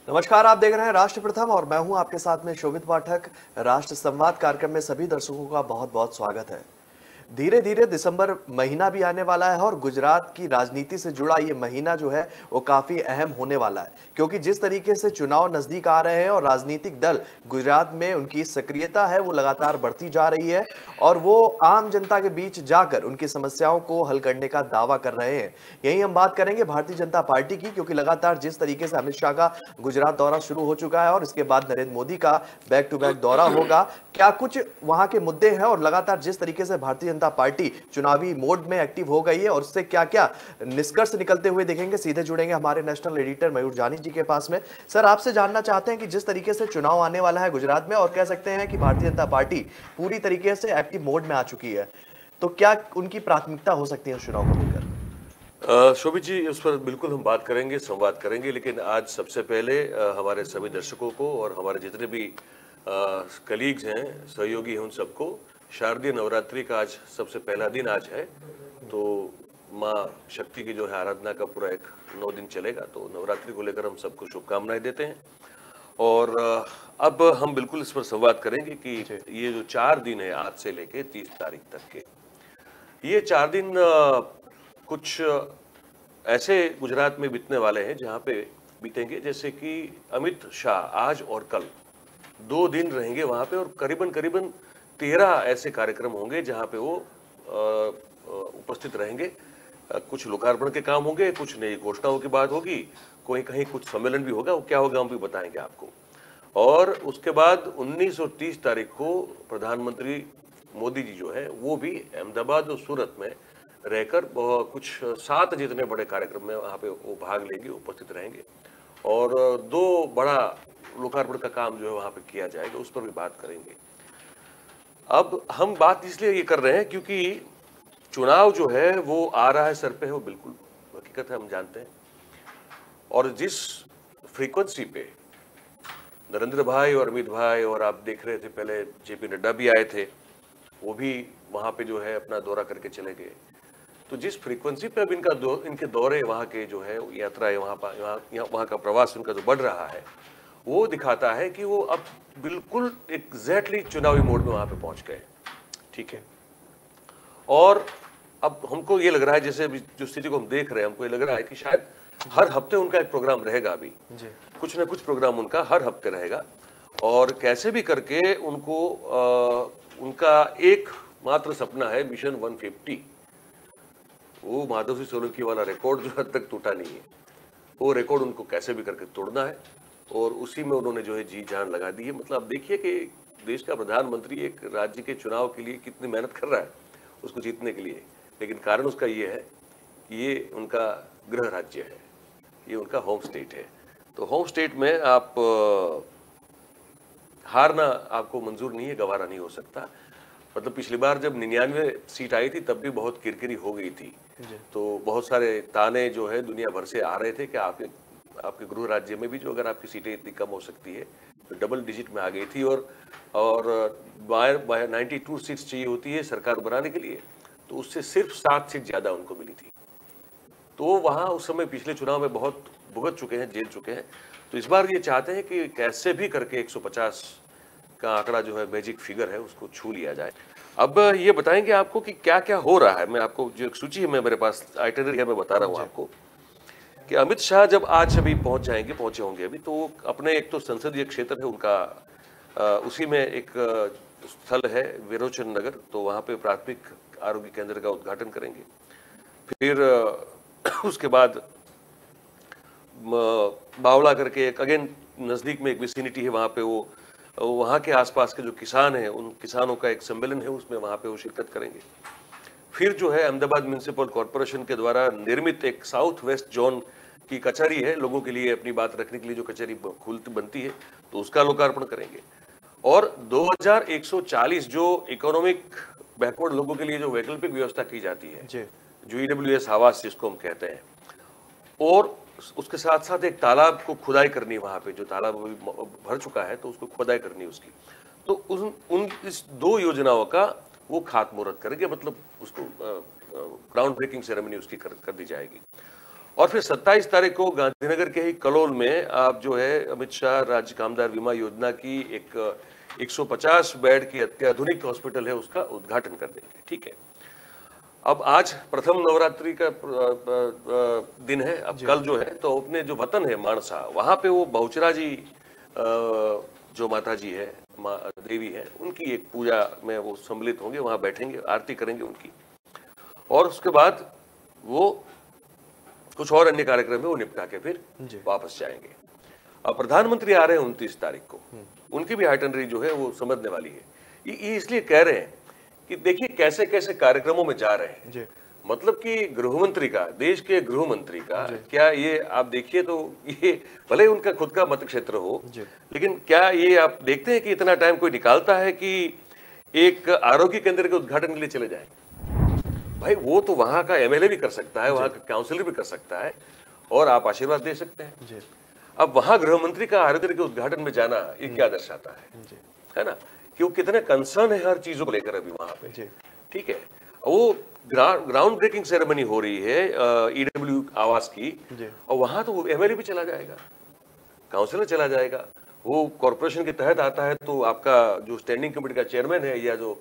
नमस्कार, आप देख रहे हैं राष्ट्र प्रथम और मैं हूं आपके साथ में शोभित पाठक। राष्ट्र संवाद कार्यक्रम में सभी दर्शकों का बहुत बहुत स्वागत है। धीरे धीरे दिसंबर महीना भी आने वाला है और गुजरात की राजनीति से जुड़ा ये महीना जो है वो काफी अहम होने वाला है, क्योंकि जिस तरीके से चुनाव नजदीक आ रहे हैं और राजनीतिक दल गुजरात में उनकी सक्रियता है वो लगातार बढ़ती जा रही है और वो आम जनता के बीच जाकर उनकी समस्याओं को हल करने का दावा कर रहे हैं। यही हम बात करेंगे भारतीय जनता पार्टी की, क्योंकि लगातार जिस तरीके से अमित शाह का गुजरात दौरा शुरू हो चुका है और इसके बाद नरेंद्र मोदी का बैक टू बैक दौरा होगा, क्या कुछ वहां के मुद्दे हैं और लगातार जिस तरीके से भारतीय जनता पार्टी चुनावी मोड में एक्टिव हो गई है और उससे क्या क्या निष्कर्ष निकलते हुए देखेंगे। सीधे जुड़ेंगे हमारे नेशनल एडिटर मयूर जानी जी के पास में। सर, आपसे जानना चाहते हैं कि जिस तरीके से चुनाव आने वाला है गुजरात में और कह सकते हैं कि भारतीय जनता पार्टी पूरी तरीके से एक्टिव मोड में आ चुकी है, तो क्या उनकी प्राथमिकता हो सकती है उस चुनाव को लेकर? शोभित जी, उस पर बिल्कुल हम बात करेंगे, संवाद करेंगे, लेकिन आज सबसे पहले हमारे सभी दर्शकों को और हमारे जितने भी कलीग्स हैं, सहयोगी हैं, उन सबको शारदीय नवरात्रि का आज सबसे पहला दिन आज है। तो माँ शक्ति की जो है आराधना का पूरा एक 9 दिन चलेगा, तो नवरात्रि को लेकर हम सबको शुभकामनाएं देते हैं। और अब हम बिल्कुल इस पर संवाद करेंगे कि ये जो 4 दिन है आज से लेके 30 तारीख तक के, ये 4 दिन कुछ ऐसे गुजरात में बीतने वाले हैं जहाँ पे बीतेंगे जैसे कि अमित शाह आज और कल 2 दिन रहेंगे वहाँ पे और करीबन करीबन 13 ऐसे कार्यक्रम होंगे जहाँ पे वो उपस्थित रहेंगे। कुछ लोकार्पण के काम होंगे, कुछ नई घोषणाओं की बात होगी, कोई कहीं कुछ सम्मेलन भी होगा, वो क्या होगा हम भी बताएंगे आपको। और उसके बाद 19 और 30 तारीख को प्रधानमंत्री मोदी जी जो है वो भी अहमदाबाद और सूरत में रहकर कुछ 7 जितने बड़े कार्यक्रम में वहाँ पे वो भाग लेंगे, उपस्थित रहेंगे और 2 बड़ा लोकार्पण का काम जो है वहाँ पे किया जाएगा, उस पर भी बात करेंगे। अब हम बात इसलिए ये कर रहे हैं क्योंकि चुनाव जो है वो आ रहा है सर पे, वो बिल्कुल हकीकत है, हम जानते हैं। और जिस फ्रीक्वेंसी पे नरेंद्र भाई और अमित भाई और आप देख रहे थे पहले जेपी नड्डा भी आए थे, वो भी वहाँ पे जो है अपना दौरा करके चले गए। तो जिस फ्रीक्वेंसी पे अब इनके दौरे वहाँ के जो है यात्रा है वहाँ का प्रवास उनका जो बढ़ रहा है, वो दिखाता है कि वो अब बिल्कुल एग्जैक्टली चुनावी मोड में वहाँ पे पहुँच गए। ठीक है, और अब हमको ये लग रहा है जैसे जो स्थिति को हम देख रहे हैं, हमको ये लग रहा है कि शायद हर हफ्ते उनका एक प्रोग्राम रहेगा। अभी कुछ ना कुछ प्रोग्राम उनका हर हफ्ते रहेगा और कैसे भी करके उनको उनका एक मात्र सपना है मिशन 150। वो माधव सिंह सोलंकी वाला रिकॉर्ड जो अब तक टूटा नहीं है, वो रिकॉर्ड उनको कैसे भी करके तोड़ना है और उसी में उन्होंने जो है जी जान लगा दी है। मतलब आप देखिए कि देश का प्रधानमंत्री एक राज्य के चुनाव के लिए कितनी मेहनत कर रहा है उसको जीतने के लिए, लेकिन कारण उसका ये है कि ये उनका गृह राज्य है, ये उनका होम स्टेट है। तो होम स्टेट में आप हारना आपको मंजूर नहीं है, गवारा नहीं हो सकता। मतलब पिछली बार जब 99 सीट आई थी तब भी बहुत किरकिरी हो गई थी, तो बहुत सारे ताने जो है दुनिया भर से आ रहे थे कि आपके गृह राज्य में भी जो अगर आपकी सीटें इतनी कम हो सकती है, तो डबल डिजिट में आ गई थी और 92 सीट्स चाहिए होती है सरकार बनाने के लिए, तो उससे सिर्फ 7 सीट ज्यादा उनको मिली थी। तो वहाँ उस समय पिछले चुनाव में बहुत भुगत चुके हैं, जेल चुके हैं। तो इस बार ये चाहते हैं कि कैसे भी करके 150 का आंकड़ा जो है मैजिक फिगर है उसको छू लिया जाए। अब ये बताएंगे आपको कि क्या क्या हो रहा है। मैं आपको जो एक सूची है, मैं मेरे पास आइटिनरी है, मैं बता रहा हूँ आपको कि अमित शाह जब आज अभी पहुंचे होंगे अभी, तो अपने एक तो संसदीय क्षेत्र है उनका, उसी में एक स्थल है विरोचन नगर, तो वहाँ पे प्राथमिक आरोग्य केंद्र का उद्घाटन करेंगे। फिर उसके बाद बावला करके एक अगेन नज़दीक में एक विसिनिटी है, वहाँ पे वो वहाँ के आसपास के जो किसान हैं उन किसानों का एक सम्मेलन है, उसमें वहाँ पे वो शिरकत करेंगे। फिर जो है अहमदाबाद म्युनिसिपल कॉरपोरेशन के द्वारा निर्मित एक साउथ वेस्ट जोन की कचहरी है, लोगों के लिए अपनी बात रखने के लिए जो कचहरी बनती है, तो उसका लोकार्पण करेंगे। और 2140 जो इकोनॉमिक बैकवर्ड लोगों के लिए जो वैकल्पिक व्यवस्था की जाती है, जो ईडब्ल्यूएस आवास जिसको हम कहते हैं, और उसके साथ साथ एक तालाब को खुदाई करनी, वहां पे जो तालाब भर चुका है तो उसको खुदाई करनी उसकी, तो इस 2 योजनाओं का वो खातमुहूर्त करेंगे, मतलब उसको ग्राउंड ब्रेकिंग सेरेमनी उसकी कर दी जाएगी। और फिर 27 तारीख को गांधीनगर के ही कलोल में आप जो है अमित शाह राज्य कामदार बीमा योजना की एक 150 बेड की अत्याधुनिक हॉस्पिटल है उसका उद्घाटन कर देंगे। ठीक है, अब आज प्रथम नवरात्रि का दिन है, अब कल जो है तो अपने जो वतन है मानसा, वहां पे वो बहुचरा जी जो माता जी है, माँ देवी है, उनकी एक पूजा में वो सम्मिलित होंगे, वहां बैठेंगे, आरती करेंगे उनकी, और उसके बाद वो कुछ और अन्य कार्यक्रम है वो निपटा के फिर वापस जाएंगे। अब प्रधानमंत्री आ रहे हैं 29 तारीख को, उनकी भी आइटनरी जो है वो समझने वाली है। ये इसलिए कह रहे हैं कि देखिए कैसे कैसे कार्यक्रमों में जा रहे हैं जी। मतलब कि गृहमंत्री का, देश के गृहमंत्री का, क्या ये आप देखिए तो ये भले उनका खुद का मत क्षेत्र हो, लेकिन क्या ये आप देखते हैं कि इतना टाइम कोई निकालता है कि एक आरोग्य केंद्र के उद्घाटन के लिए चले जाए? भाई वो तो वहां का एमएलए भी कर सकता है, वहां का काउंसिलर भी कर सकता है, और आप आशीर्वाद दे सकते हैं। अब वहां गृहमंत्री का आरोग्य के उद्घाटन में जाना ये क्या दर्शाता है ना, कि वो कितने कंसर्न है हर चीजों को लेकर अभी वहां पे। ठीक है, वो ग्राउंड ब्रेकिंग सेरेमनी हो रही है ईडब्ल्यू आवास की, और वहां तो एमएलए भी चला जाएगा, काउंसिलर चला जाएगा, वो कॉर्पोरेशन के तहत आता है तो आपका जो स्टैंडिंग कमेटी का चेयरमैन है या जो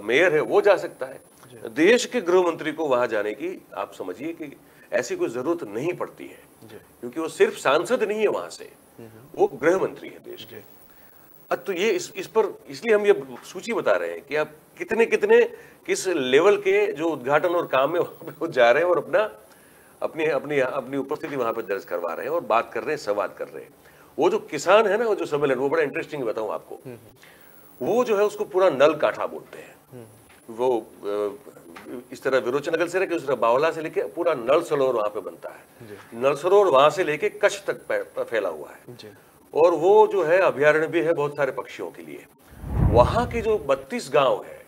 मेयर है वो जा सकता है। देश के गृह मंत्री को वहां जाने की आप समझिए कि ऐसी कोई जरूरत नहीं पड़ती है, क्योंकि वो सिर्फ सांसद नहीं है वहां से, वो गृह मंत्री है देश के। तो ये इस पर इसलिए हम ये सूची बता रहे हैं कि आप कितने कितने किस लेवल के जो उद्घाटन और काम में वहां पे जा रहे हैं, और अपनी अपनी अपनी उपस्थिति वहां पे दर्ज करवा रहे हैं और बात कर रहे हैं, संवाद कर रहे हैं। वो जो किसान है ना, वो जो सम्मेलन, वो बड़ा इंटरेस्टिंग बताऊं आपको, वो जो है उसको पूरा नल काठा बोलते हैं। वो इस तरह विरोचनगर से लेकर उस तरह बावला से लेके पूरा नल सरोवर वहां पे बनता है, नल सरोवर वहां से लेके कच्छ तक फैला हुआ है, और वो जो है अभ्यारण्य भी है बहुत सारे पक्षियों के लिए। वहां के जो 32 गांव है,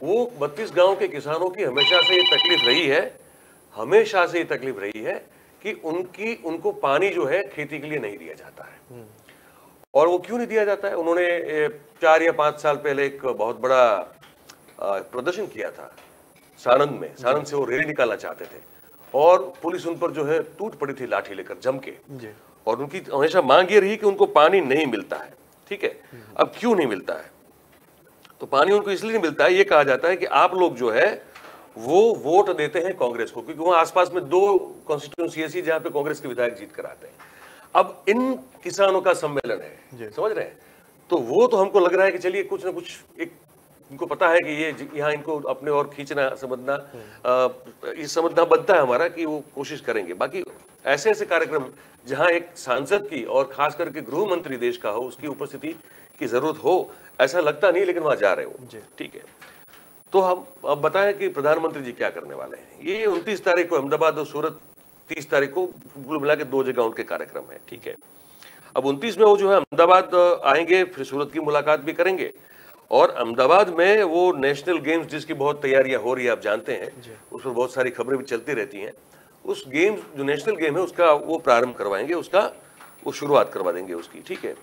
वो 32 गांव के किसानों की हमेशा से ये तकलीफ रही है, हमेशा से ये तकलीफ रही है कि उनको पानी जो है खेती के लिए नहीं दिया जाता है। और वो क्यों नहीं दिया जाता है? उन्होंने 4 या 5 साल पहले एक बहुत बड़ा प्रदर्शन किया था सानंद में, सानंद से वो रैली निकालना चाहते थे, और पुलिस उन पर जो है टूट पड़ी थी लाठी लेकर जम के, और उनकी हमेशा मांग ये रही कि उनको पानी नहीं मिलता है। ठीक है, अब क्यों नहीं मिलता है? तो पानी उनको इसलिए नहीं मिलता है, ये कहा जाता है कि आप लोग जो है वो वोट देते हैं कांग्रेस को, क्योंकि वहां आसपास में 2 कॉन्स्टिट्यूंसी ऐसी जहां पे कांग्रेस के विधायक जीत कर आते हैं। अब इन किसानों का सम्मेलन है, समझ रहे हैं, तो वो तो हमको लग रहा है कि चलिए कुछ ना कुछ एक इनको पता है कि ये यहाँ इनको अपने और खींचना समझना, ये समझना बनता है हमारा कि वो कोशिश करेंगे। बाकी ऐसे ऐसे कार्यक्रम जहाँ एक सांसद की और खास करके गृह मंत्री देश का हो, उसकी उपस्थिति की जरूरत हो, ऐसा लगता नहीं, लेकिन वहां जा रहे हो। ठीक है, तो हम अब बताएं कि प्रधानमंत्री जी क्या करने वाले हैं। ये 29 तारीख को अहमदाबाद और सूरत, 30 तारीख को कुल मिला के 2 जगह उनके कार्यक्रम है। ठीक है, अब 29 में वो जो है अहमदाबाद आएंगे, फिर सूरत की मुलाकात भी करेंगे, और अहमदाबाद में वो नेशनल गेम्स जिसकी बहुत तैयारियां हो रही है, आप जानते हैं, उस पर बहुत सारी खबरें भी चलती रहती हैं। उस गेम्स जो नेशनल गेम है उसका वो प्रारंभ करवाएंगे, उसका वो शुरुआत करवा देंगे उसकी। ठीक है,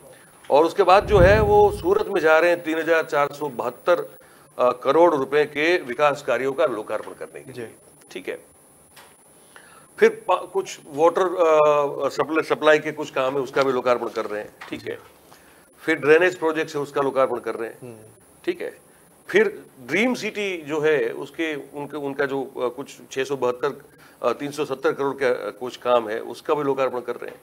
और उसके बाद जो है वो सूरत में जा रहे हैं 3472 करोड़ रुपए के विकास कार्यों का लोकार्पण करने के लिए। ठीक है, फिर कुछ वाटर सप्लाई के कुछ काम है, उसका भी लोकार्पण कर रहे हैं। ठीक है, फिर ड्रेनेज प्रोजेक्ट है उसका लोकार्पण कर रहे हैं। ठीक है, फिर ड्रीम सिटी जो है उसके उनका जो कुछ 370 करोड़ का कुछ काम है, उसका भी लोकार्पण कर रहे हैं।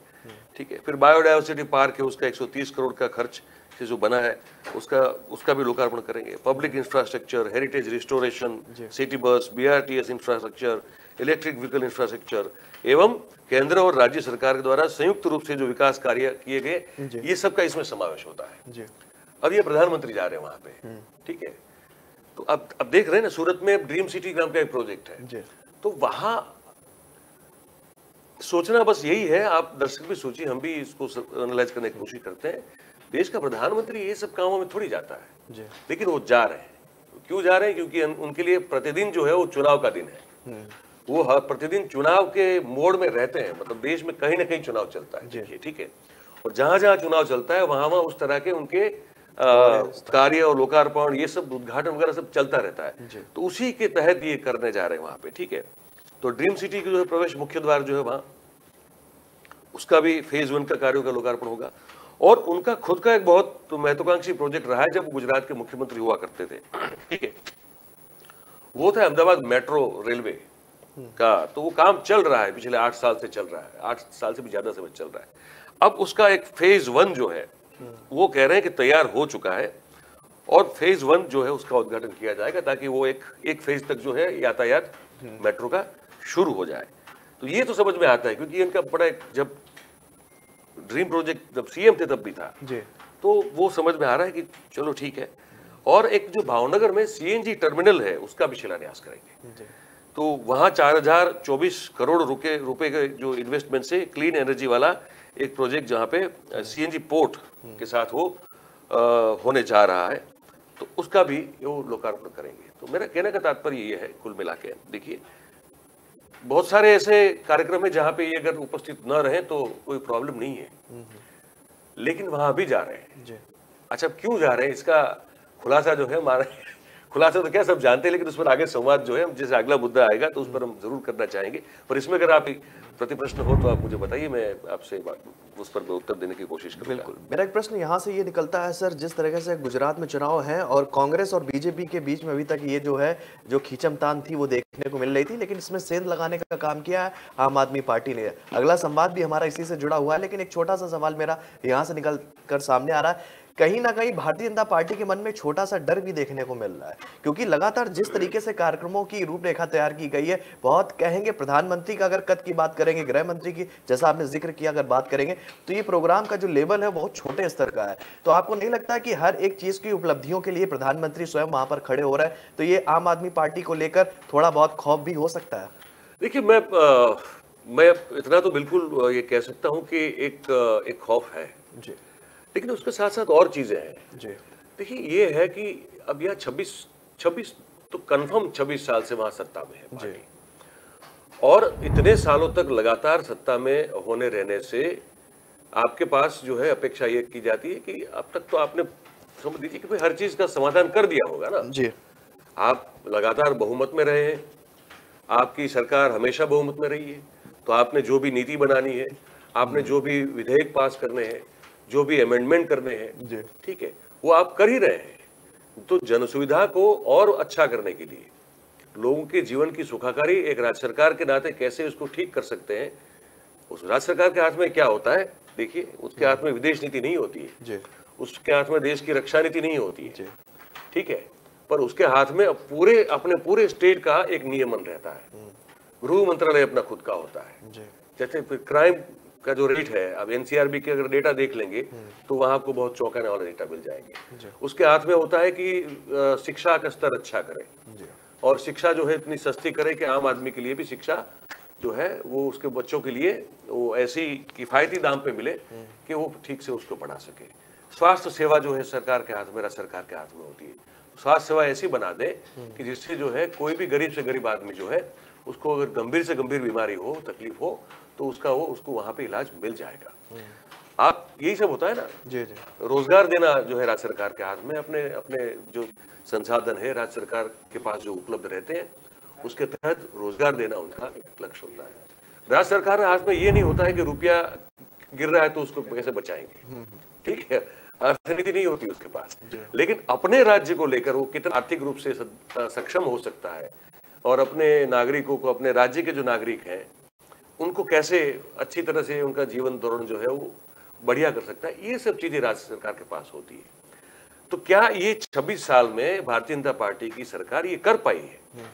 ठीक है, फिर बायोडायवर्सिटी पार्क है, उसका 130 करोड़ का खर्च से जो बना है उसका भी लोकार्पण करेंगे। Public infrastructure, heritage restoration, city bus, BRTS infrastructure, electric vehicle infrastructure एवं केंद्र और राज्य सरकार के द्वारा संयुक्त रूप से जो विकास कार्य किए गए, ये सब का इसमें समावेश होता है। अब ये प्रधानमंत्री जा रहे हैं वहां पे। ठीक है, तो अब देख रहे हैं ना, सूरत में ड्रीम सिटी नाम का एक प्रोजेक्ट है, तो वहां सोचना बस यही है, आप दर्शक भी सोचिए, हम भी इसको एनालाइज करने की कोशिश करते हैं। देश का प्रधानमंत्री ये सब कामों में थोड़ी जाता है, लेकिन वो जा रहे हैं। क्यों जा रहे हैं? क्योंकि उनके लिए प्रतिदिन जो है वो चुनाव का दिन है, वो प्रतिदिन चुनाव के मोड़ में रहते हैं। मतलब देश में कहीं ना कहीं चुनाव चलता है। ठीक है, और जहां जहां चुनाव चलता है वहां उस तरह के उनके कार्य और लोकार्पण, ये सब उद्घाटन वगैरह सब चलता रहता है। तो उसी के तहत ये करने जा रहे हैं वहां पे। ठीक है, तो ड्रीम सिटी की जो है प्रवेश मुख्य द्वार जो है वहां, उसका भी फेज 1 का कार्यों का लोकार्पण होगा। और उनका खुद का एक बहुत महत्वाकांक्षी प्रोजेक्ट रहा है जब गुजरात के मुख्यमंत्री हुआ करते थे, ठीक है, वो था अहमदाबाद मेट्रो रेलवे का। तो वो काम चल रहा है, पिछले 8 साल से चल रहा है, 8 साल से भी ज्यादा समय चल रहा है। अब उसका एक फेज 1 जो है वो कह रहे हैं कि तैयार हो चुका है, और फेज 1 जो है उसका उद्घाटन किया जाएगा ताकि वो एक फेज तक जो है यातायात मेट्रो का शुरू हो जाए। तो ये तो समझ में आता है, क्योंकि इनका बड़ा जब ड्रीम प्रोजेक्ट जब सीएम थे तब भी था जी। तो वो समझ में आ रहा है कि चलो ठीक है। और एक जो भावनगर में सीएनजी टर्मिनल है उसका भी शिलान्यास करेंगे जी। तो वहां 4024 करोड़ रुपए के जो इन्वेस्टमेंट से क्लीन एनर्जी वाला एक प्रोजेक्ट जहां पे सीएनजी पोर्ट के साथ वो होने जा रहा है, तो उसका भी वो लोकार्पण करेंगे। तो मेरा कहने का तात्पर्य ये है, कुल मिला के देखिए बहुत सारे ऐसे कार्यक्रम है जहां पे ये अगर उपस्थित न रहे तो कोई प्रॉब्लम नहीं है, लेकिन वहां भी जा रहे हैं जी। अच्छा, क्यों जा रहे हैं इसका खुलासा जो है हमारे खुलासा तो क्या सब जानते हैं, लेकिन उस पर आगे संवाद जो है, जैसे अगला मुद्दा आएगा तो उस पर हम जरूर करना चाहेंगे। पर इसमें अगर आप प्रति प्रश्न हो तो आप मुझे बताइए, मैं आपसे उस पर उत्तर देने की कोशिश करूंगा। बिल्कुल, मेरा एक प्रश्न यहाँ से ये निकलता है सर, जिस तरीके से गुजरात में चुनाव है और कांग्रेस और बीजेपी के बीच में अभी तक ये जो है जो खींचमतान थी वो देखने को मिल रही थी, लेकिन इसमें सेंध लगाने का काम किया है आम आदमी पार्टी ने। अगला संवाद भी हमारा इसी से जुड़ा हुआ है, लेकिन एक छोटा सा सवाल मेरा यहाँ से निकल कर सामने आ रहा है। कहीं ना कहीं भारतीय जनता पार्टी के मन में छोटा सा डर भी देखने को मिल रहा है, क्योंकि लगातार जिस तरीके से कार्यक्रमों की रूपरेखा तैयार की गई है, बहुत कहेंगे प्रधानमंत्री का अगर कद की बात करेंगे, गृह मंत्री की जैसा आपने जिक्र किया अगर बात करेंगे, तो ये प्रोग्राम का जो लेवल है बहुत छोटे स्तर का है। तो आपको नहीं लगता कि हर एक चीज की उपलब्धियों के लिए प्रधानमंत्री स्वयं वहां पर खड़े हो रहे हैं, तो ये आम आदमी पार्टी को लेकर थोड़ा बहुत खौफ भी हो सकता है? देखिए, मैं इतना तो बिल्कुल ये कह सकता हूं कि एक खौफ है जी, लेकिन उसके साथ साथ और चीजें हैं जी। देखिए, ये है कि अब यहाँ 26 तो कंफर्म 26 साल से वहां सत्ता में है पार्टी, और इतने सालों तक लगातार सत्ता में होने रहने से आपके पास जो है अपेक्षा ये की जाती है कि अब तक तो आपने समझ लीजिए कि भाई हर चीज का समाधान कर दिया होगा ना जी। आप लगातार बहुमत में रहे हैं, आपकी सरकार हमेशा बहुमत में रही है, तो आपने जो भी नीति बनानी है, आपने जो भी विधेयक पास करने हैं, जो भी अमेंडमेंट करने हैं, ठीक है, वो आप कर ही रहे हैं। तो जन सुविधा को और अच्छा करने के लिए, लोगों के जीवन की सुखाकारी एक राज्य सरकार के नाते कैसे उसको ठीक कर सकते हैं, उस राज्य सरकार के हाथ में क्या होता है? देखिए, उसके हाथ में विदेश नीति नहीं होती है, उसके हाथ में देश की रक्षा नीति नहीं होती है, ठीक है, पर उसके हाथ में अपने पूरे स्टेट का एक नियमन रहता है। गृह मंत्रालय अपना खुद का होता है। जैसे क्राइम का जो रेट है, अब एनसीआरबी के अगर डेटा देख लेंगे तो वहां आपको बहुत चौंकाने वाले डेटा मिल जाएंगे। उसके हाथ में होता है कि शिक्षा का स्तर अच्छा करे, और शिक्षा जो है इतनी सस्ती करे कि आम आदमी के लिए भी शिक्षा जो है वो उसके बच्चों के लिए वो ऐसी किफायती दाम पे मिले कि वो ठीक से उसको पढ़ा सके। स्वास्थ्य सेवा जो है सरकार के हाथ में, राज्य सरकार के हाथ में होती है। स्वास्थ्य सेवा ऐसी बना दे कि जिससे जो है कोई भी गरीब से गरीब आदमी जो है उसको अगर गंभीर से गंभीर बीमारी हो, तकलीफ हो, तो उसको वहां पे इलाज मिल जाएगा। आप यही सब होता है ना जी। रोजगार देना जो है राज्य सरकार के हाथ में, अपने जो संसाधन है राज्य सरकार के पास जो उपलब्ध रहते हैं उसके तहत रोजगार देना उनका एक लक्ष्य होता है। राज्य सरकार के हाथ में ये नहीं होता है कि रुपया गिर रहा है तो उसको कैसे बचाएंगे, ठीक है, अर्थनीति नहीं होती उसके पास, लेकिन अपने राज्य को लेकर वो कितना आर्थिक रूप से सक्षम हो सकता है और अपने नागरिकों को, अपने राज्य के जो नागरिक हैं उनको कैसे अच्छी तरह से उनका जीवन धोरण जो है वो बढ़िया कर सकता है, ये सब चीजें राज्य सरकार के पास होती है। तो क्या ये 26 साल में भारतीय जनता पार्टी की सरकार ये कर पाई है?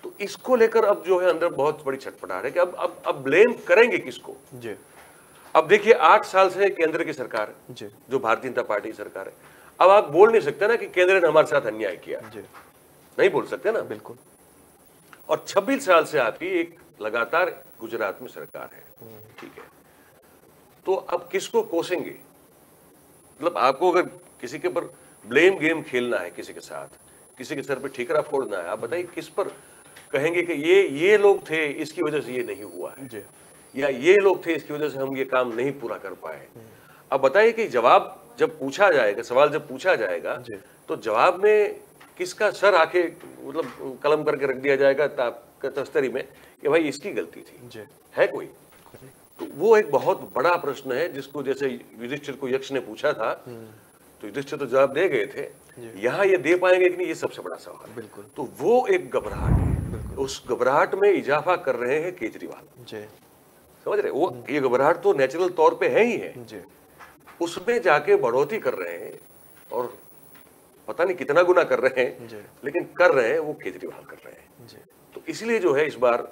तो इसको लेकर अब जो है अंदर बहुत बड़ी छटपटाहट है कि अब ब्लेम करेंगे किसको जी। अब देखिए 8 साल से केंद्र की सरकार जी, जो भारतीय जनता पार्टी की सरकार है, अब आप बोल नहीं सकते ना कि केंद्र ने हमारे साथ अन्याय किया जी, नहीं बोल सकते ना, बिल्कुल। और 26 साल से आपकी एक लगातार गुजरात में सरकार है, ठीक है, तो अब किसको कोसेंगे? मतलब आपको अगर किसी के पर ब्लेम गेम खेलना है, किसी के साथ, किसी के सर पे ठीकरा फोड़ना है, आप बताइए किस पर कहेंगे कि ये लोग थे इसकी वजह से ये नहीं हुआ है जी, या ये लोग थे इसकी वजह से हम ये काम नहीं पूरा कर पाए। अब बताइए कि जवाब जब पूछा जाएगा, सवाल जब पूछा जाएगा तो जवाब में किसका सर आके मतलब कलम करके रख दिया जाएगा तस्तरी में कि भाई इसकी गलती थी? जी। है कोई? तो वो एक बहुत बड़ा प्रश्न है जिसको जैसे युधिष्ठिर को यक्ष ने पूछा था तो युधिष्ठिर तो जवाब दे गए थे, यहाँ ये दे पाएंगे कि नहीं, ये सबसे बड़ा सवाल है। बिल्कुल। तो वो एक घबराहट है, उस घबराहट में इजाफा कर रहे हैं केजरीवाल। जी। समझ रहे? वो ये घबराहट तो नेचुरल तौर पे है ही है, जी। उसमें जाके बढ़ोतरी कर रहे हैं और पता नहीं कितना गुना कर रहे हैं, जी। लेकिन कर रहे हैं वो केजरीवाल कर रहे हैं। जी। तो इसलिए जो है इस बार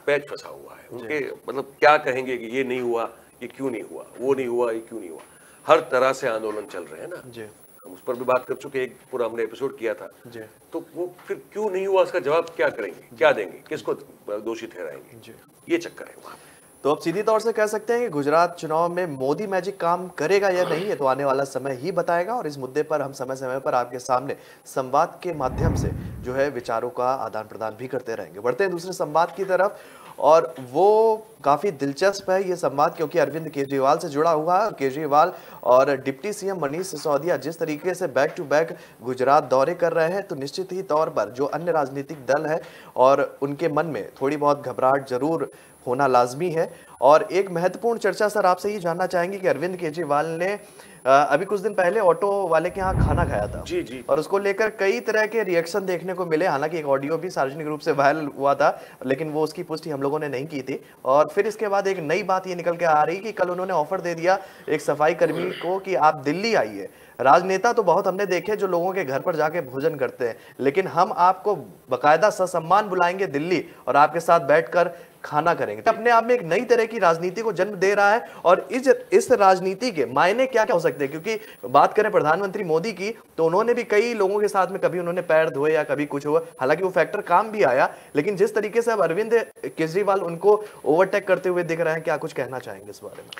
पैच फंसा हुआ है उनके, मतलब क्या कहेंगे कि ये नहीं हुआ, ये क्यों नहीं हुआ, वो नहीं हुआ, ये क्यों नहीं हुआ। हर तरह से आंदोलन चल रहे हैं ना, जी। हम उस पर भी बात कर चुके, एक पूरा हमने एपिसोड किया था। जी। तो वो फिर क्यों नहीं हुआ, उसका जवाब क्या करेंगे, क्या देंगे, किसको दोषी ठहराएंगे, जी। ये चक्कर है वहां पे। तो अब सीधी तौर से कह सकते हैं कि गुजरात चुनाव में मोदी मैजिक काम करेगा या नहीं, ये तो आने वाला समय ही बताएगा और इस मुद्दे पर हम समय समय पर आपके सामने संवाद के माध्यम से जो है विचारों का आदान प्रदान भी करते रहेंगे। बढ़ते हैं दूसरे संवाद की तरफ और वो काफी दिलचस्प है ये संवाद क्योंकि अरविंद केजरीवाल से जुड़ा हुआ है। केजरीवाल और डिप्टी सीएम मनीष सिसोदिया जिस तरीके से बैक टू बैक गुजरात दौरे कर रहे हैं तो निश्चित ही तौर पर जो अन्य राजनीतिक दल है और उनके मन में थोड़ी बहुत घबराहट जरूर होना लाजमी है। और एक महत्वपूर्ण चर्चा सर आपसे ये जानना चाहेंगे कि अरविंद केजरीवाल ने अभी कुछ दिन पहले ऑटो वाले के यहाँ खाना खाया था जी जी। और उसको लेकर कई तरह के रिएक्शन देखने को मिले। हालांकि एक ऑडियो भी सार्वजनिक रूप से वायरल हुआ था लेकिन वो उसकी पुष्टि हम लोगों ने नहीं की थी। और फिर इसके बाद एक नई बात ये निकल के आ रही कि कल उन्होंने ऑफर दे दिया एक सफाई कर्मी को कि आप दिल्ली आइए। राजनेता तो बहुत हमने देखे जो लोगों के घर पर जाके भोजन करते हैं, लेकिन हम आपको बकायदा ससम्मान बुलाएंगे दिल्ली और आपके साथ बैठकर खाना करेंगे। अपने आप में एक नई तरह की राजनीति को जन्म दे रहा है और इस राजनीति के मायने क्या क्या हो सकते हैं, क्योंकि बात करें प्रधानमंत्री मोदी की तो उन्होंने भी कई लोगों के साथ में कभी उन्होंने पैर धोए या कभी कुछ हुआ, हालांकि वो फैक्टर काम भी आया, लेकिन जिस तरीके से अब अरविंद केजरीवाल उनको ओवरटेक करते हुए दिख रहे हैं, क्या कुछ कहना चाहेंगे इस बारे में?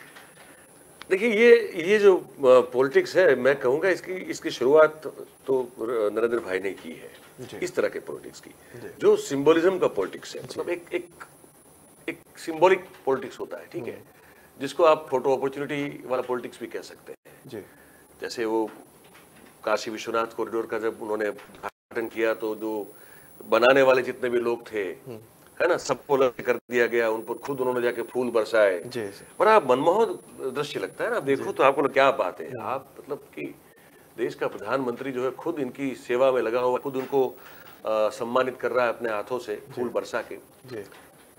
देखिए ये जो पॉलिटिक्स है, मैं कहूँगा इसकी शुरुआत तो नरेंद्र भाई ने की है, इस तरह के पॉलिटिक्स की, जो सिंबलिज्म का पॉलिटिक्स है। मतलब एक सिंबॉलिक पॉलिटिक्स होता है, ठीक है, जिसको आप फोटो अपॉर्चुनिटी वाला पॉलिटिक्स भी कह सकते हैं जी। जैसे वो काशी विश्वनाथ कॉरिडोर का जब उन्होंने उद्घाटन किया तो जो बनाने वाले जितने भी लोग थे, है ना, सबको अलग कर दिया गया, उन पर खुद उन्होंने जाके फूल बरसाए। बड़ा मनमोहक दृश्य लगता है ना, देखो तो आपको क्या बात है, आप मतलब कि देश का प्रधानमंत्री जो है खुद इनकी सेवा में लगा हुआ, खुद उनको सम्मानित कर रहा है अपने हाथों से फूल बरसा के,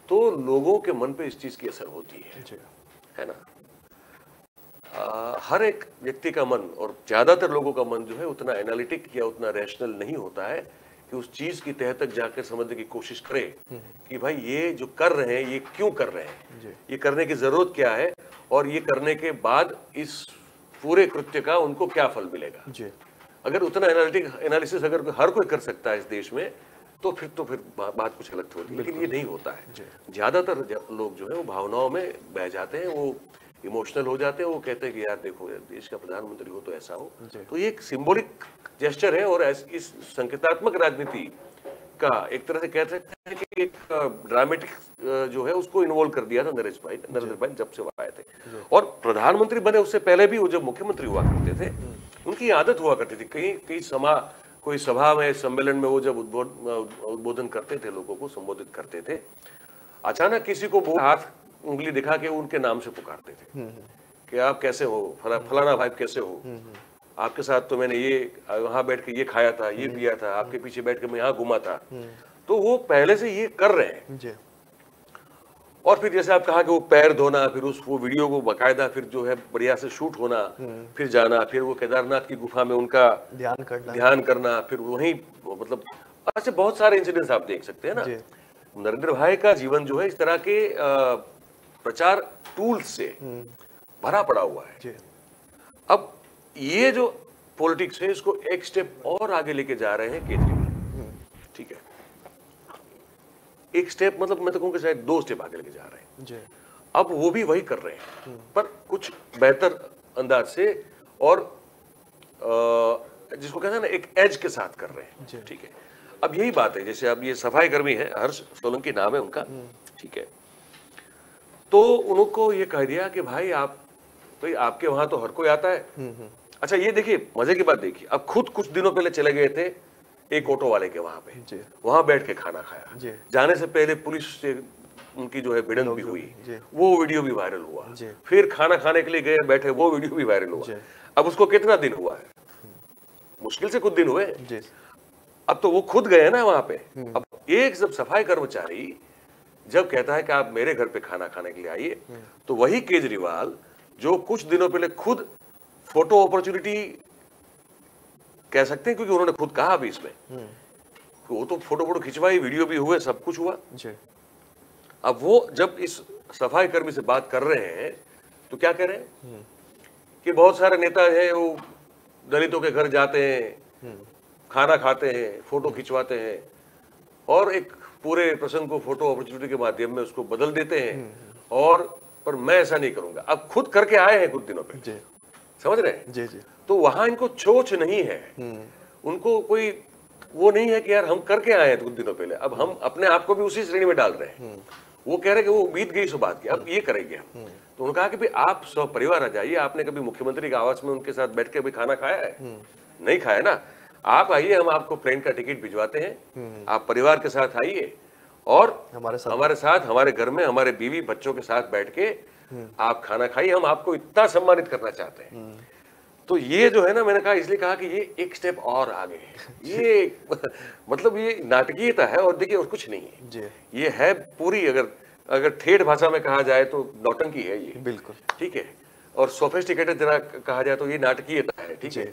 तो लोगों के मन पे इस चीज की असर होती है ना। हर एक व्यक्ति का मन और ज्यादातर लोगों का मन जो है उतना एनालिटिक या उतना रैशनल नहीं होता है कि उस चीज की तह तक जाकर समझने की कोशिश करे कि भाई ये जो कर रहे हैं ये क्यों कर रहे हैं, ये करने की जरूरत क्या है और ये करने के बाद इस पूरे कृत्य का उनको क्या फल मिलेगा। अगर उतना एनालिसिस अगर हर कोई कर सकता है इस देश में तो फिर बात कुछ अलग होती है, लेकिन ये नहीं होता है। ज्यादातर लोग जो है वो भावनाओं में बह जाते हैं, वो इमोशनल हो जाते हैं, वो कहते हैं कि यार देखो देश का प्रधानमंत्री हो तो ऐसा हो। तो ये एक सिंबॉलिक जेस्चर है और इस संकेतात्मक राजनीति का एक तरह से कह सकते हैं कि एक ड्रामेटिक जो है उसको इन्वॉल्व कर दिया था नरेंद्र भाई जब से वो आए थे। और प्रधानमंत्री बने उससे पहले भी वो जब मुख्यमंत्री हुआ करते थे उनकी आदत हुआ करती थी, कई कोई सभा में सम्मेलन में वो जब उद्बोधन करते थे, लोगों को संबोधित करते थे, अचानक किसी को वो हाथ उंगली दिखा के उनके नाम से पुकारते थे कि आप कैसे हो, फलाना भाई कैसे हो, आपके साथ तो मैंने ये वहां बैठ के ये खाया था, ये पिया था, आपके पीछे बैठ के मैं यहाँ घुमा था। तो वो पहले से ये कर रहे हैं। और फिर जैसे आप कहा कि वो पैर धोना, फिर वो वीडियो को बाकायदा फिर जो है बढ़िया से शूट होना, फिर जाना, फिर वो केदारनाथ की गुफा में उनका ध्यान करना, फिर वहीं मतलब ऐसे बहुत सारे इंसिडेंट्स आप देख सकते हैं ना। नरेंद्र भाई का जीवन जो है इस तरह के प्रचार टूल्स से भरा पड़ा हुआ है। अब ये जो पॉलिटिक्स है इसको एक स्टेप और आगे लेके जा रहे हैं केजरीवाल, ठीक है, एक स्टेप मतलब मैं तो कहूँगा शायद 2 स्टेप आगे लेके जा रहे हैं। अब वो भी वही कर रहे हैं पर कुछ बेहतर अंदाज से और जिसको कहते हैं ना एक एज के साथ कर रहे हैं, ठीक है। अब यही बात है, जैसे अब ये सफाई कर्मी है, हर्ष सोलंकी नाम है उनका, ठीक है, तो उनको ये कह दिया कि भाई आपके वहां तो हर कोई आता है। अच्छा ये देखिए मजे की बात देखिए, अब खुद कुछ दिनों पहले चले गए थे एक ऑटो वाले के वहां पे, वहां बैठ के खाना खाया, जाने से पहले पुलिस से उनकी जो है भिड़ंत भी हुई, वो वीडियो भी वायरल हुआ। फिर खाना खाने के लिए गए बैठे, वो वीडियो भी वायरल हुआ। अब उसको कितना दिन हुआ है? मुश्किल से कुछ दिन हुए। अब तो वो खुद गए ना वहां पे। अब एक जब सफाई कर्मचारी जब कहता है कि आप मेरे घर पे खाना खाने के लिए आइए, तो वही केजरीवाल जो कुछ दिनों पहले खुद फोटो अपॉर्चुनिटी कह सकते हैं, क्योंकि उन्होंने खुद कहा भी इसमें, वो तो फोटो खिंचवाई, वीडियो भी हुए, सब कुछ हुआ। अब वो जब इस सफाई कर्मी से बात कर रहे हैं तो क्या कह रहे हैं कि बहुत सारे नेता हैं वो दलितों के घर जाते हैं, खाना खाते हैं, फोटो खिंचवाते हैं और एक पूरे प्रसंग को फोटो अपॉर्चुनिटी के माध्यम में उसको बदल देते हैं, और पर मैं ऐसा नहीं करूंगा। अब खुद करके आए हैं कुछ दिनों पे, समझ रहे हैं? तो वहां इनको चोच नहीं है, उनको कोई वो नहीं है कि यार हम करके आए हैं कुछ दिनों पहले, अब हम अपने आप को भी उसी श्रेणी में डाल रहे हैं। वो कह रहे हैं कि वो बीत गई सो बात की, अब ये करेंगे हम। तो उन्होंने कहा कि भाई आप सब परिवार आ जाइए, आपने कभी मुख्यमंत्री के आवास में उनके साथ बैठ के भी खाना खाया है? नहीं खाया ना, आप आइए, हम आपको प्लेन का टिकट भिजवाते हैं, आप परिवार के साथ आइए और हमारे साथ हमारे घर में हमारे बीवी बच्चों के साथ बैठ के आप खाना खाइए, हम आपको इतना सम्मानित करना चाहते हैं। तो ये जो है ना, मैंने कहा इसलिए कहा कि ये एक स्टेप और आगे है। ये मतलब ये नाटकीयता है, और देखिए और कुछ नहीं है, ये है पूरी, अगर ठेठ भाषा में कहा जाए तो नौटंकी है ये, बिल्कुल ठीक है, और सोफिस्टिकेटेड जरा कहा जाए तो ये नाटकीयता है, ठीक है,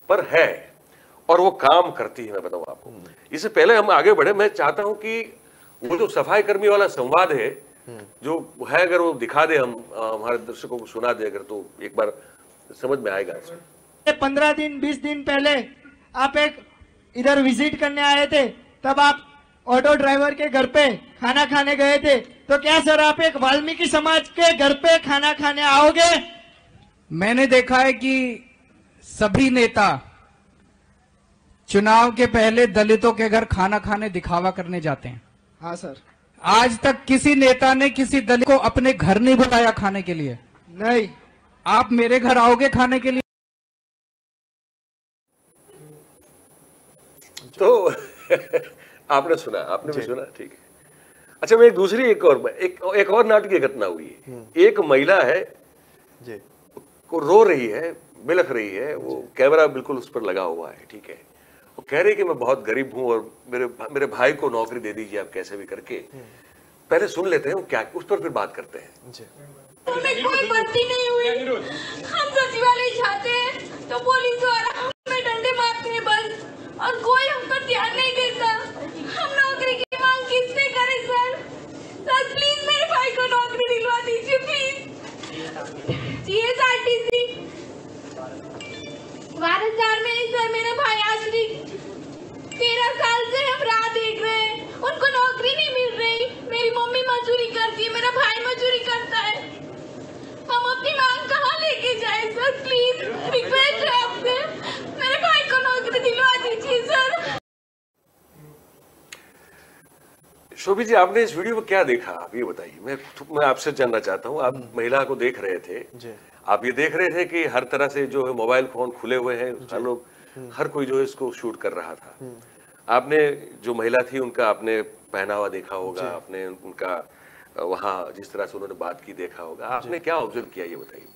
पर है और वो काम करती है। मैं बताऊं आपको, इससे पहले हम आगे बढ़े, मैं चाहता हूं कि वो जो सफाई कर्मी वाला संवाद है जो है, अगर वो दिखा दे, हम हमारे दर्शकों को सुना दे अगर, तो एक बार समझ में आएगा। 15 दिन 20 दिन पहले आप एक इधर विजिट करने आए थे, तब आप ऑटो ड्राइवर के घर पे खाना खाने गए थे, तो क्या सर आप एक वाल्मीकि समाज के घर पे खाना खाने आओगे? मैंने देखा है कि सभी नेता चुनाव के पहले दलितों के घर खाना खाने दिखावा करने जाते हैं। हाँ सर। आज तक किसी नेता ने किसी दलित को अपने घर नहीं बुलाया खाने के लिए? नहीं। आप मेरे घर आओगे खाने के लिए? तो आपने सुना, आपने भी सुना, ठीक है। अच्छा, मैं एक और नाटकीय घटना हुई है। एक महिला है जी, को रो रही है, बिलख रही है, वो कैमरा बिल्कुल उस पर लगा हुआ है, ठीक है। वो कह रही है कि मैं बहुत गरीब हूं और मेरे भाई को नौकरी दे दीजिए आप कैसे भी करके। पहले सुन लेते हैं वो क्या, उस पर फिर बात करते हैं जी। हमें कोई भर्ती नहीं हुई, हम सचिवालय जाते हैं तो पुलिस द्वारा हमें डंडे मारते हैं बस, और कोई हम पर ध्यान नहीं देता। हम नौकरी की मांग किससे करें सर? सर प्लीज मेरे भाई को नौकरी दिलवा दीजिए प्लीज। जीएसआरटीसी वारसदार में ही सर, मेरा भाई आश्री 13 साल से हम राह देख रहे हैं, उनको नौकरी नहीं मिल रही। मेरी मम्मी मजदूरी करती है, मेरा भाई मजदूरी करता है, हम अपनी मांग कहाँ लेके जाए सर? प्लीज रिक्वेस्ट है आपसे, मेरे भाई को नौकरी दिलवा दीजिए सर। शोभी जी, आपने इस वीडियो में क्या देखा, आप ये बताइए। मैं आपसे जानना चाहता हूँ, आप महिला को देख रहे थे जी। आप ये देख रहे थे कि हर तरह से जो है मोबाइल फोन खुले हुए हैं, हर लोग, हर कोई जो है इसको शूट कर रहा था। आपने जो महिला थी उनका आपने पहनावा देखा होगा, आपने उनका वहाँ जिस तरह से उन्होंने बात की देखा होगा, आपने क्या ऑब्जर्व किया ये बताइए।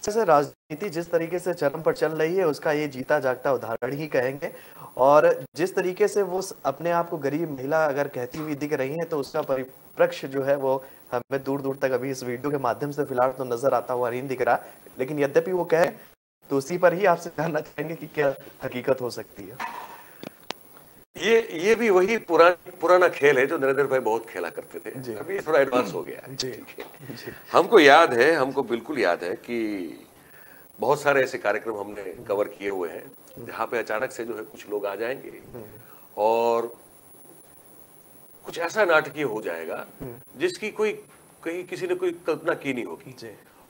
जैसे राजनीति जिस तरीके से चरम पर चल रही है उसका ये जीता जागता उदाहरण ही कहेंगे, और जिस तरीके से वो अपने आप को गरीब महिला अगर कहती हुई दिख रही है तो उसका परिप्रेक्ष्य जो है वो हमें दूर दूर तक अभी इस वीडियो के माध्यम से फिलहाल तो नजर आता हुआ नहीं दिख रहा, लेकिन यद्यपि वो कहे तो उसी पर ही आपसे जानना चाहेंगे कि क्या हकीकत हो सकती है। ये भी वही पुराना खेल है जो नरेंद्र भाई बहुत खेला करते थे, अभी थोड़ा एडवांस हो गया है। हमको बिल्कुल याद है कि बहुत सारे ऐसे कार्यक्रम हमने कवर किए हुए हैं जहाँ पे अचानक से जो है कुछ लोग आ जाएंगे और कुछ ऐसा नाटकीय हो जाएगा जिसकी कहीं किसी ने कोई कल्पना की नहीं होगी,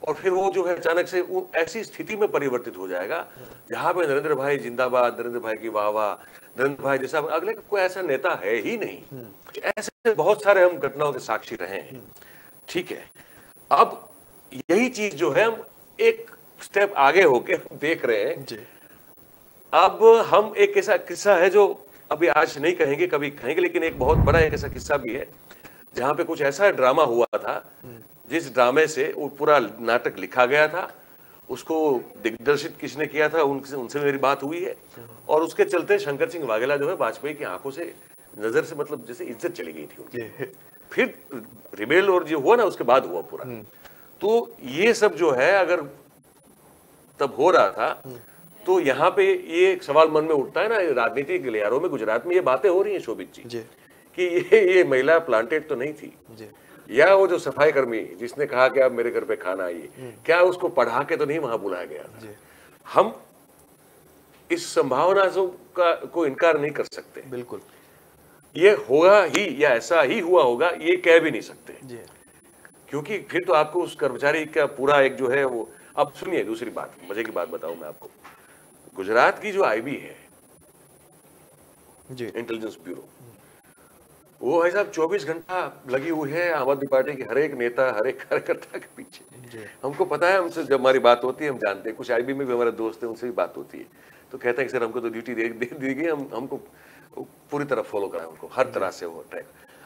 और फिर वो जो है अचानक से वो ऐसी स्थिति में परिवर्तित हो जाएगा जहां पे नरेंद्र भाई जिंदाबाद, नरेंद्र भाई की वाह वाह, नरेंद्र भाई जैसा अगले कोई ऐसा नेता है ही नहीं। ऐसे बहुत सारे हम घटनाओं के साक्षी रहे हैं, ठीक है। अब यही चीज जो है हम एक स्टेप आगे होके देख रहे हैं। अब हम एक ऐसा किस्सा है जो अभी आज नहीं कहेंगे, कभी कहेंगे, लेकिन एक बहुत बड़ा एक ऐसा किस्सा भी है जहां पे कुछ ऐसा ड्रामा हुआ था जिस ड्रामे से वो पूरा नाटक लिखा गया था, उसको दिग्दर्शित किसने किया था, उनसे मेरी बात हुई है। और उसके चलते शंकर सिंह वाघेला जो है वाजपेयी की आंखों से, नजर से, मतलब जैसे इज्जत चली गई थी उनकी। फिर रिबेल और जो हुआ ना उसके बाद हुआ पूरा। तो ये सब जो है अगर तब हो रहा था तो यहाँ पे ये एक सवाल मन में उठता है ना, राजनीतिक गलियारों में गुजरात में ये बातें हो रही हैं शोभित जी कि ये महिला प्लांटेड तो नहीं थी, या वो जो सफाई कर्मी जिसने कहा कि आप मेरे घर पे खाना आइए, क्या उसको पढ़ा के तो नहीं वहां बुलाया गया था। हम इस संभावना को इनकार नहीं कर सकते। बिल्कुल, ये होगा ही या ऐसा ही हुआ होगा ये कह भी नहीं सकते, क्योंकि फिर तो आपको उस कर्मचारी का पूरा एक जो है वो। अब सुनिए दूसरी बात, मजे की बात बताऊं मैं आपको। गुजरात की जो आईबी है इंटेलिजेंस ब्यूरो, वो भाई साहब 24 घंटा लगी हुई है आम आदमी पार्टी के हर एक नेता, हर एक कार्यकर्ता के पीछे। हमको पता है, हमसे जब हमारी बात होती है हम जानते हैं, कुछ आईबी में भी हमारे दोस्त हैं उनसे भी बात होती है, तो कहते हैं कि सर हमको तो ड्यूटी दे दी गई, हमको पूरी तरह फॉलो कराए उनको, हर तरह से वो ट्रैक।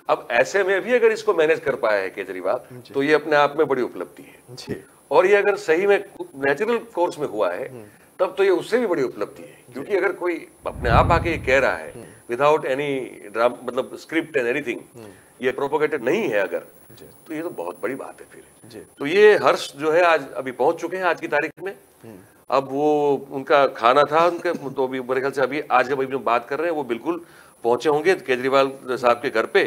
अब ऐसे में भी अगर इसको मैनेज कर पाया है केजरीवाल तो ये अपने आप में बड़ी उपलब्धि है। और ये अगर सही में नेचुरल कोर्स में हुआ है तब तो ये उससे भी बड़ी उपलब्धि है, क्योंकि अगर कोई अपने आप आके ये कह रहा है विदाउट एनी ड्रामा, मतलब स्क्रिप्ट एंड एनीथिंग, ये प्रोपोगेटेड नहीं है अगर, तो ये तो बहुत बड़ी बात है फिर। तो ये हर्ष जो है आज अभी पहुंच चुके हैं आज की तारीख में। अब वो उनका खाना था उनके, तो अभी मेरे ख्याल से अभी आज जब अभी बात कर रहे हैं वो बिल्कुल पहुंचे होंगे केजरीवाल साहब के घर पे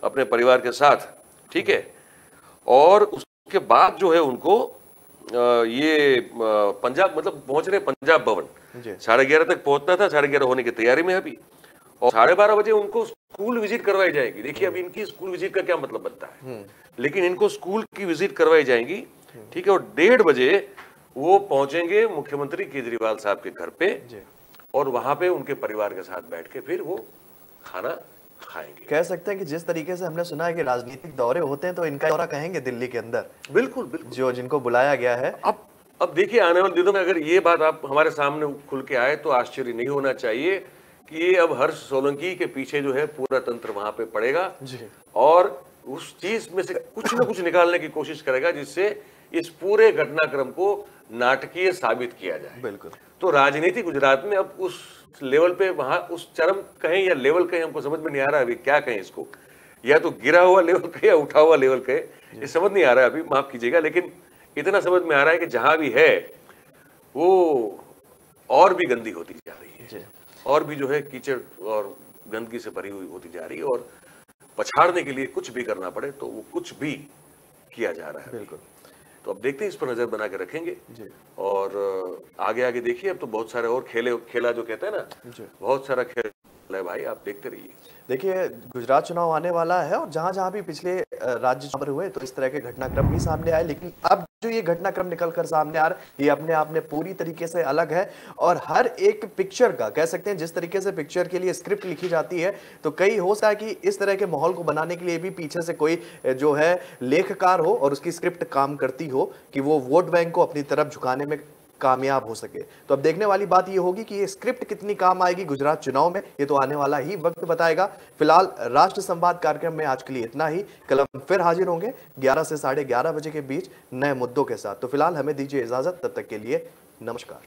अपने परिवार के साथ, ठीक है। और उसके बाद जो है उनको ये पंजाब, मतलब पहुंच रहे पंजाब भवन, 11:30 तक पहुंचना था, 11:30 होने की तैयारी में अभी, और 12:30 बजे उनको स्कूल विजिट करवाई जाएगी। देखिए अब इनकी स्कूल विजिट का क्या मतलब बनता है, लेकिन इनको स्कूल की विजिट करवाई जाएगी, ठीक है। और 1:30 बजे वो पहुंचेंगे मुख्यमंत्री केजरीवाल साहब के घर पे, और वहां पे उनके परिवार के साथ बैठ के फिर वो खाना खाएंगे। कह सकते हैं कि जिस तरीके से हमने सुना है कि राजनीतिक दौरे होते हैं तो इनका दौरा कहेंगे दिल्ली के अंदर। बिल्कुल बिल्कुल, जो जिनको बुलाया गया है। अब देखिए आने वाले दिनों में अगर ये बात आप हमारे सामने खुल के आए तो आश्चर्य नहीं होना चाहिए कि ये अब हर्ष सोलंकी के पीछे जो है पूरा तंत्र वहां पे पड़ेगा और उस चीज में से कुछ ना कुछ निकालने की कोशिश करेगा जिससे इस पूरे घटनाक्रम को नाटकीय साबित किया जाए। बिल्कुल। तो राजनीति गुजरात में अब उस लेवल पे, वहां उस चरम कहें या लेवल कहें, हमको समझ में नहीं आ रहा अभी क्या कहें इसको, या तो गिरा हुआ लेवल कहे या उठा हुआ लेवल कहे, ये समझ नहीं आ रहा है अभी, माफ कीजिएगा। लेकिन इतना समझ में आ रहा है कि जहां भी है वो और भी गंदी होती जा रही है, और भी जो है कीचड़ और गंदगी से भरी हुई होती जा रही है, और पछाड़ने के लिए कुछ भी करना पड़े तो वो कुछ भी किया जा रहा है। बिल्कुल। तो अब देखते हैं, इस पर नजर बना के रखेंगे और आगे आगे देखिए। अब तो बहुत सारे और खेला जो कहते हैं ना, बहुत सारा खेल है भाई, आप देखते रहिए। देखिए गुजरात चुनाव आने वाला है और जहां जहां भी पिछले राज्य चुनाव हुए तो इस तरह के घटनाक्रम भी सामने आए, लेकिन अब जो ये घटनाक्रम निकल कर सामने आ रहा है ये अपने आप में पूरी तरीके से अलग है। और हर एक पिक्चर का कह सकते हैं, जिस तरीके से पिक्चर के लिए स्क्रिप्ट लिखी जाती है तो कई हो सकता है कि इस तरह के माहौल को बनाने के लिए भी पीछे से कोई जो है लेखकार हो और उसकी स्क्रिप्ट काम करती हो कि वो वोट बैंक को अपनी तरफ झुकाने में कामयाब हो सके। तो अब देखने वाली बात ये होगी कि ये स्क्रिप्ट कितनी काम आएगी गुजरात चुनाव में, ये तो आने वाला ही वक्त बताएगा। फिलहाल राष्ट्र संवाद कार्यक्रम में आज के लिए इतना ही। कल हम फिर हाजिर होंगे 11 से 11:30 बजे के बीच नए मुद्दों के साथ। तो फिलहाल हमें दीजिए इजाजत, तब तक के लिए नमस्कार।